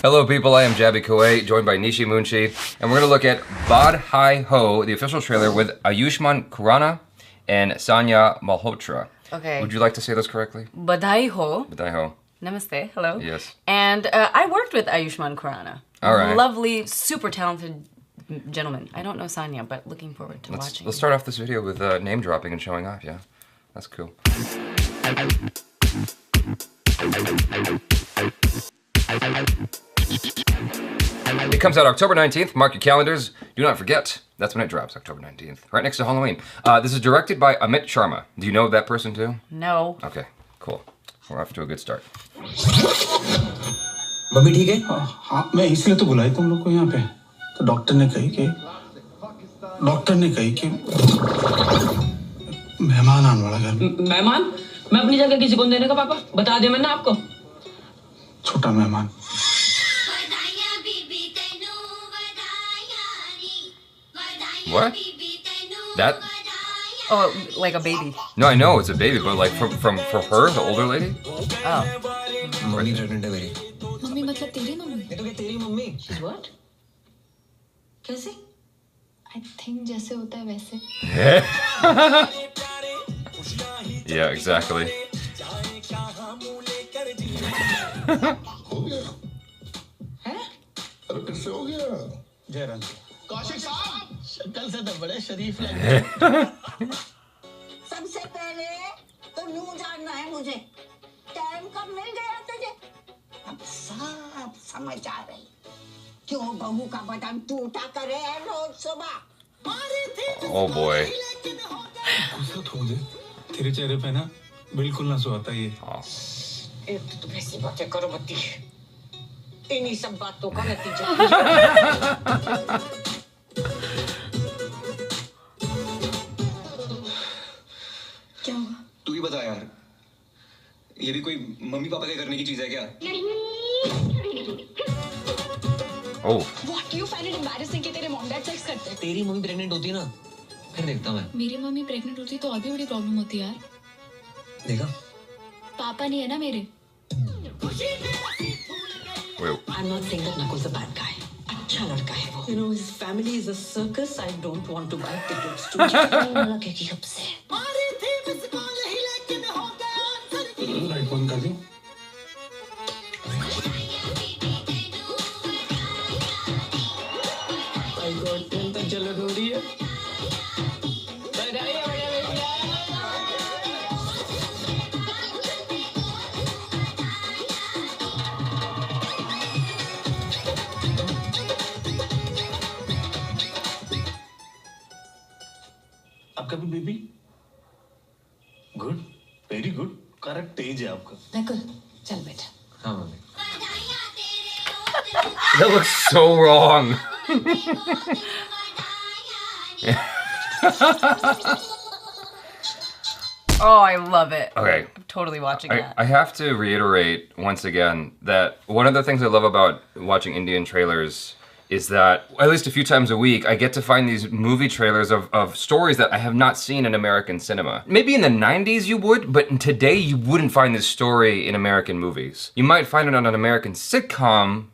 Hello people, I am Jabby Kuwait, joined by Nishi Munshi, and we're going to look at Bod Hi Ho, the official trailer with Ayushmann Khurrana and Sanya Malhotra. Okay. Would you like to say this correctly? Badai ho. Badai Ho. Namaste, hello. Yes. And I worked with Ayushmann Khurrana. All right. Lovely, super talented gentleman. I don't know Sanya, but looking forward to watching. Let's start off this video with name dropping and showing off, yeah? That's cool. It comes out October 19th. Mark your calendars. Do not forget, that's when it drops, October 19th. Right next to Halloween. This is directed by Amit Sharma. Do you know that person too? No. Okay, cool. We're off to a good start. Mummy ठीक है? हाँ, मैं इसलिए तो बुलाई तुम लोग को यहाँ पे। तो डॉक्टर ने कही कि मेहमान आने वाला घर में। मेहमान? मैं अपनी जगह किसी को देने का पापा? बता दे मैंने आपको। छोटा मेहमान। What? That? Oh, like a baby. No, I know it's a baby, but like for her, the older lady? Oh. Mummy pregnant है मेरी। मम्मी मतलब तेरी मम्मी? ये तो क्या तेरी मम्मी? What? कैसे? I think जैसे होता है वैसे। Yeah, exactly. हो गया? हैं? अरे फिर से हो गया? जयराम। कौशिक साहब, शक्ल से तो बड़े शरीफ लग रहे हैं। सबसे पहले तो यूं जानना है मुझे, टाइम कब मिल गया तुझे? अब सब समझ आ रही, क्यों बहू का बटन टूटा करे रोज सुबह? Oh boy. गुस्सा थोड़ दे, तेरे चेहरे पे ना बिल्कुल ना सुहाता ये। एक तो तुम ऐसी बातें करो मत, इन्हीं सब बातों का नतीजा। क्या हुआ? तू ही बता यार, ये भी कोई मम्मी पापा के करने की चीज है क्या? Oh. What? You find it embarrassing कि तेरे mom dad sex करते हैं? तेरी मम्मी प्रेग्नेंट होती ना, फिर देखता मैं। मेरी मम्मी प्रेग्नेंट होती तो और भी बड़ी प्रॉब्लम होती यार। देखा? पापा नहीं है ना मेरे। Wait. I'm not saying that Nakul's a bad guy. अच्छा लड़का है वो. You know his family is a circus. I don't want to buy tickets to. वाला क्या की कब से? लाइट बंद कर दो। My God, कौन तक चलो ढूंढी है? आपका भी baby? Good, very good, correct age है आपका। नकुल, चल बेटा। हाँ mummy. That looks so wrong. Oh, I love it. Okay. I'm totally watching that. I have to reiterate once again that one of the things I love about watching Indian trailers is that at least a few times a week, I get to find these movie trailers of stories that I have not seen in American cinema. Maybe in the 90s you would, but today you wouldn't find this story in American movies. You might find it on an American sitcom,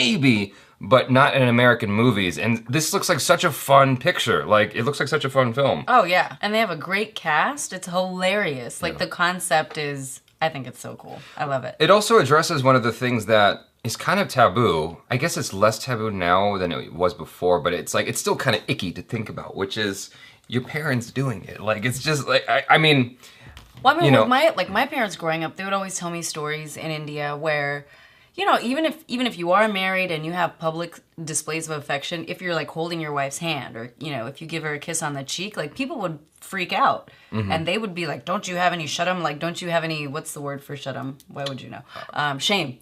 maybe, but not in American movies. And this looks like such a fun picture. Like, it looks like such a fun film. Oh yeah, and they have a great cast. It's hilarious. Like the concept is, I think it's so cool. I love it. It also addresses one of the things that is kind of taboo. I guess it's less taboo now than it was before, but it's like, it's still kind of icky to think about, which is your parents doing it. Like, it's just like, I mean, Well, I mean, you know, with my parents growing up, they would always tell me stories in India where, you know, even if you are married and you have public displays of affection, if you're like holding your wife's hand or, you know, if you give her a kiss on the cheek, like people would freak out. And they would be like, don't you have any shudum? Like, don't you have any, what's the word for shudum? Why would you know? Shame.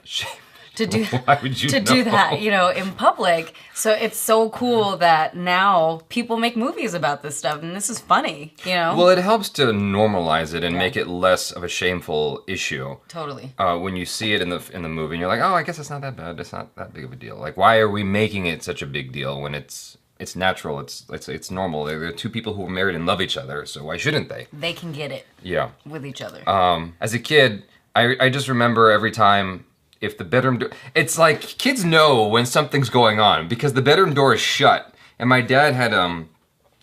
To do Why would you do know? that, you know, in public. So it's so cool that now people make movies about this stuff, and this is funny, you know. Well, it helps to normalize it and make it less of a shameful issue. Totally. When you see it in the movie, and you're like, oh, I guess it's not that bad. It's not that big of a deal. Like, why are we making it such a big deal when it's natural? It's normal. They're two people who are married and love each other, so why shouldn't they? They can get it. Yeah. With each other. As a kid, I just remember every time if the bedroom door, it's like kids know when something's going on because the bedroom door is shut. And my dad had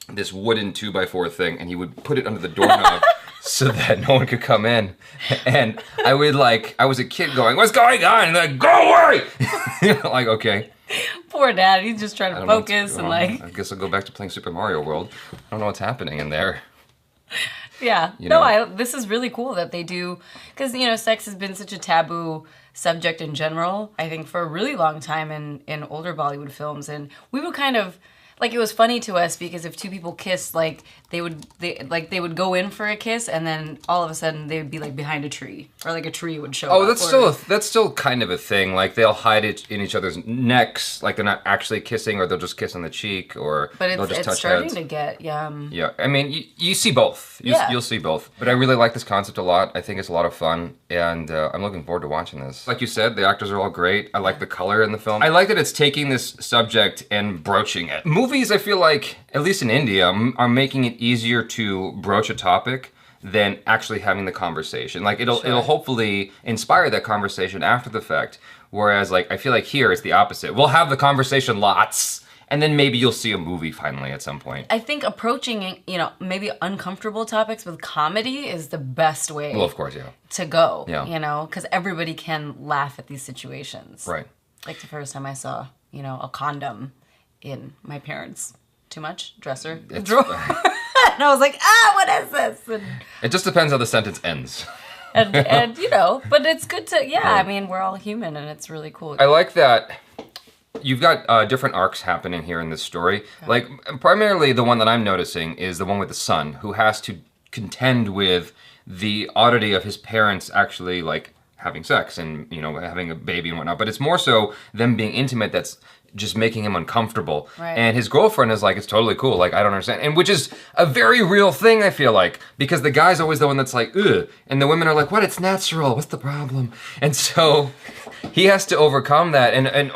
this wooden 2x4 thing, and he would put it under the doorknob so that no one could come in. And I was a kid going, "What's going on?" And they're like, "Go away!" Like, okay. Poor dad, he's just trying to focus and like. I guess I'll go back to playing Super Mario World. I don't know what's happening in there. Yeah. You know? This is really cool that they do, because, sex has been such a taboo subject in general, I think, for a really long time in older Bollywood films. And we would kind of, like, it was funny to us because if two people kissed, like, they would go in for a kiss, and then all of a sudden they would be, like, behind a tree, or, like, a tree would show up. Oh, that's still kind of a thing. Like, they'll hide it in each other's necks, like they're not actually kissing, or they'll just kiss on the cheek, or they'll just touch it's starting heads. to get, yeah. Yeah, I mean, you see both. You'll see both. But I really like this concept a lot. I think it's a lot of fun, and I'm looking forward to watching this. Like you said, the actors are all great. I like the color in the film. I like that it's taking this subject and broaching it. Movies, I feel like, at least in India, are making it easier to broach a topic than actually having the conversation. Like, it'll hopefully inspire that conversation after the fact. Whereas, like, I feel like here it's the opposite. We'll have the conversation lots, and then maybe you'll see a movie finally at some point. I think approaching, maybe uncomfortable topics with comedy is the best way. Well, of course, yeah. To go. Yeah. Because everybody can laugh at these situations. Right. Like the first time I saw, a condom in my parents' dresser drawer. And I was like, what is this? And, it just depends how the sentence ends. and but it's good to, I mean, we're all human, and it's really cool. I like that you've got different arcs happening here in this story. Okay. Like, primarily the one that I'm noticing is the one with the son, who has to contend with the oddity of his parents actually, like, having sex and, having a baby and whatnot. But it's more so them being intimate that's just making him uncomfortable. Right. And his girlfriend is like, it's totally cool, like, I don't understand. And which is a very real thing, I feel like, because the guy's always the one that's like, ugh, and the women are like, what, it's natural, what's the problem? And so he has to overcome that, and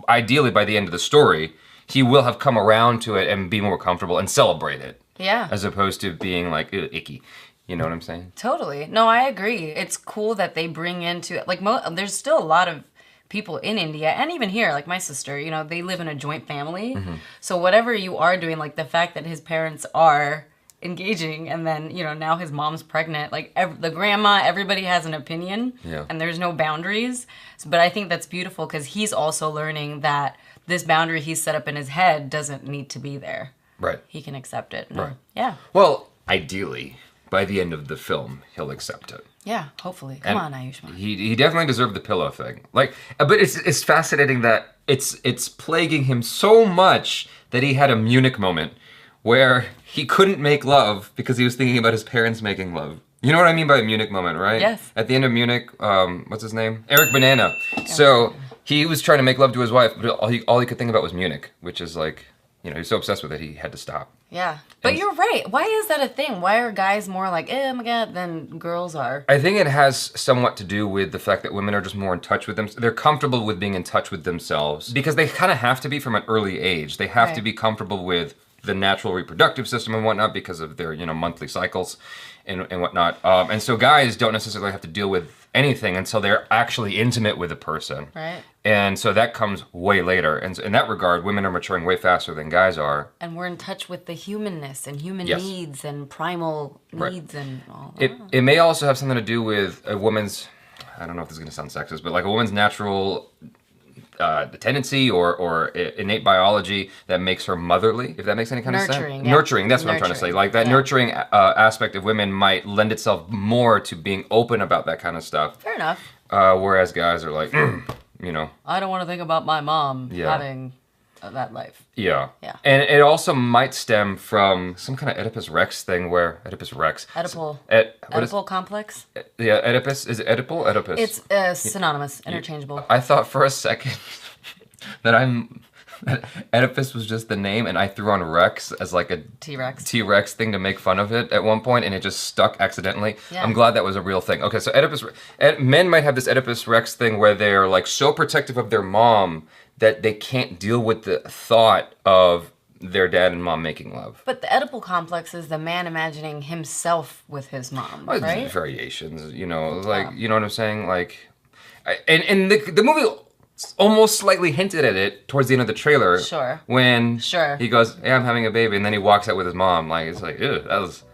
ideally by the end of the story, he will have come around to it and be more comfortable and celebrate it. Yeah. As opposed to being like, icky. You know what I'm saying? Totally. No, I agree. It's cool that they bring into, like, there's still a lot of people in India, and even here, like my sister, they live in a joint family. Mm-hmm. So whatever you are doing, like the fact that his parents are engaging, and then, now his mom's pregnant, like the grandma, everybody has an opinion, and there's no boundaries. But I think that's beautiful because he's also learning that this boundary he's set up in his head doesn't need to be there. Right. He can accept it. Right. Yeah. Well, ideally, by the end of the film, he'll accept it. Yeah, hopefully. Come on, Ayushmann. He definitely deserved the pillow thing. Like, but it's fascinating that it's plaguing him so much that he had a Munich moment where he couldn't make love because he was thinking about his parents making love. You know what I mean by a Munich moment, right? Yes. At the end of Munich, what's his name? Eric Banana. So he was trying to make love to his wife, but all he could think about was Munich, which is like, he was so obsessed with it, he had to stop. Yeah. But you're right. Why is that a thing? Why are guys more like, oh my God, than girls are? I think it has somewhat to do with the fact that women are just more in touch with them. They're comfortable with being in touch with themselves because they kind of have to be from an early age. They have to be comfortable with the natural reproductive system and whatnot because of their, monthly cycles and whatnot. And so guys don't necessarily have to deal with anything until they're actually intimate with a person. Right. And so that comes way later. And in that regard, women are maturing way faster than guys are. And we're in touch with the humanness and human needs and primal needs and all that. It may also have something to do with a woman's, I don't know if this is going to sound sexist, but like a woman's natural tendency or innate biology that makes her motherly, if that makes any kind of sense. Yeah. Nurturing, that's what I'm trying to say. Like that nurturing aspect of women might lend itself more to being open about that kind of stuff. Fair enough. Whereas guys are like, I don't want to think about my mom having that life. Yeah. Yeah. And it also might stem from some kind of Oedipus Rex thing where Oedipus Rex. Oedipal complex? Yeah, Oedipus. Is it Oedipal? Oedipus. It's synonymous, interchangeable. I thought for a second that Oedipus was just the name, and I threw on Rex as like a T-Rex thing to make fun of it at one point, and it just stuck accidentally. Yeah. I'm glad that was a real thing. Okay, so men might have this Oedipus Rex thing where they're like so protective of their mom that they can't deal with the thought of their dad and mom making love. But the Oedipal complex is the man imagining himself with his mom, right? Variations, you know what I'm saying? Like, And the movie almost slightly hinted at it towards the end of the trailer. Sure. When Sure. he goes, "Hey, I'm having a baby," and then he walks out with his mom. Like it's like, ew,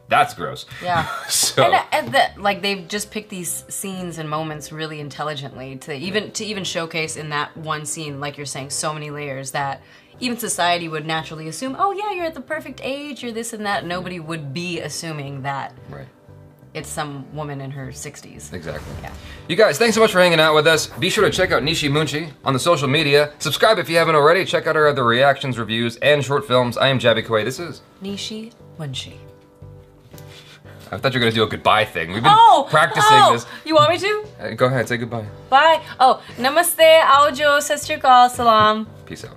that's gross. Yeah. So like they've just picked these scenes and moments really intelligently to even showcase in that one scene, like you're saying, so many layers that even society would naturally assume, oh yeah, you're at the perfect age, you're this and that. Nobody would be assuming that right. it's some woman in her 60s. Exactly. Yeah. You guys, thanks so much for hanging out with us. Be sure to check out Nishi Munchi on the social media. Subscribe if you haven't already. Check out our other reactions, reviews, and short films. I am Jabby Kawai. This is Nishi Munchi. I thought you were gonna do a goodbye thing. We've been practicing this. You want me to? Go ahead, say goodbye. Bye. Oh, namaste, audio, sasrikal, salam. Peace out.